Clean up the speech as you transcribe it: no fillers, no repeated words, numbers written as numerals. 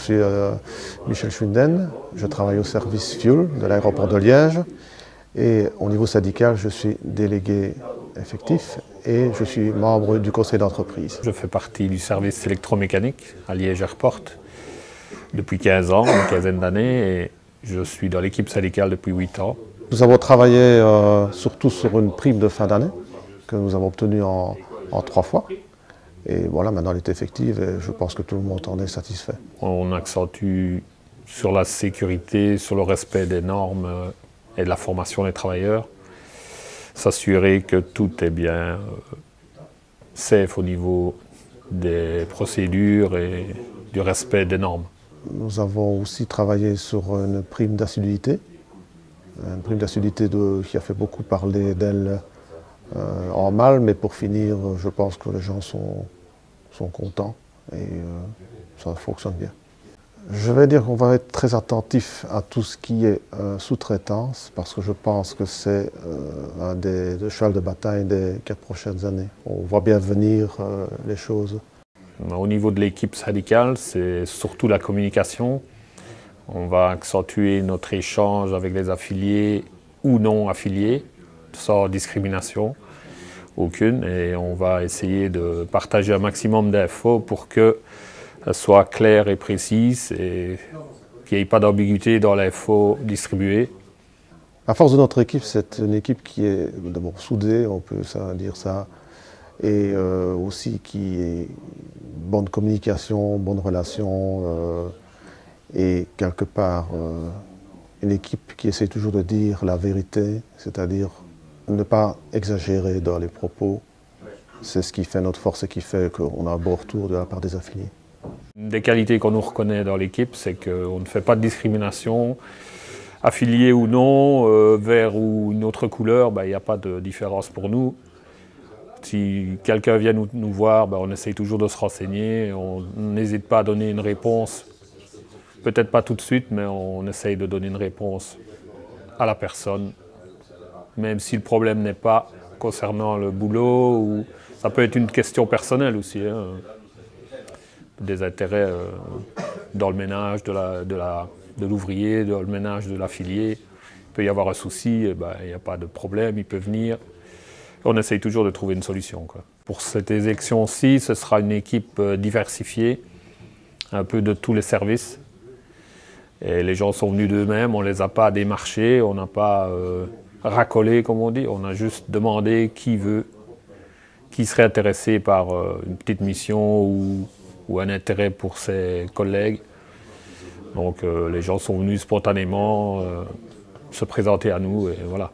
suis Michel Schwinden, je travaille au service Fuel de l'aéroport de Liège et au niveau syndical, je suis délégué effectif et je suis membre du conseil d'entreprise. Je fais partie du service électromécanique à Liège Airport depuis 15 ans, une quinzaine d'années, et je suis dans l'équipe syndicale depuis 8 ans. Nous avons travaillé surtout sur une prime de fin d'année que nous avons obtenue en 3 fois. Et voilà, maintenant elle est effective et je pense que tout le monde en est satisfait. On accentue sur la sécurité, sur le respect des normes et de la formation des travailleurs. S'assurer que tout est bien safe au niveau des procédures et du respect des normes. Nous avons aussi travaillé sur une prime d'assiduité. Une prime d'assiduité qui a fait beaucoup parler d'elle en mal, mais pour finir, je pense que les gens sont contents et ça fonctionne bien. Je vais dire qu'on va être très attentif à tout ce qui est sous-traitance, parce que je pense que c'est un des chevals de bataille des 4 prochaines années. On voit bien venir les choses. Au niveau de l'équipe syndicale, c'est surtout la communication. On va accentuer notre échange avec les affiliés ou non affiliés, sans discrimination aucune, et on va essayer de partager un maximum d'infos pour que soit claire et précise et qu'il n'y ait pas d'ambiguïté dans l'info distribuée. La force de notre équipe, c'est une équipe qui est d'abord soudée, on peut dire ça, et aussi qui est bonne communication, bonne relation, et quelque part une équipe qui essaie toujours de dire la vérité, c'est-à-dire ne pas exagérer dans les propos. C'est ce qui fait notre force et qui fait qu'on a un bon retour de la part des affiliés. Une des qualités qu'on nous reconnaît dans l'équipe, c'est qu'on ne fait pas de discrimination. Affilié ou non, vert ou une autre couleur, il n'y a pas de différence pour nous. Si quelqu'un vient nous voir, on essaye toujours de se renseigner. On n'hésite pas à donner une réponse, peut-être pas tout de suite, mais on essaye de donner une réponse à la personne. Même si le problème n'est pas concernant le boulot, ou ça peut être une question personnelle aussi. Des intérêts dans le ménage de l'ouvrier, dans le ménage de l'affilié. Il peut y avoir un souci, il n'y a pas de problème, il peut venir. On essaye toujours de trouver une solution, quoi. Pour cette élection-ci, ce sera une équipe diversifiée, un peu de tous les services. Et les gens sont venus d'eux-mêmes, on ne les a pas démarchés, on n'a pas racolé, comme on dit. On a juste demandé qui serait intéressé par une petite mission ou un intérêt pour ses collègues. Donc les gens sont venus spontanément se présenter à nous et voilà.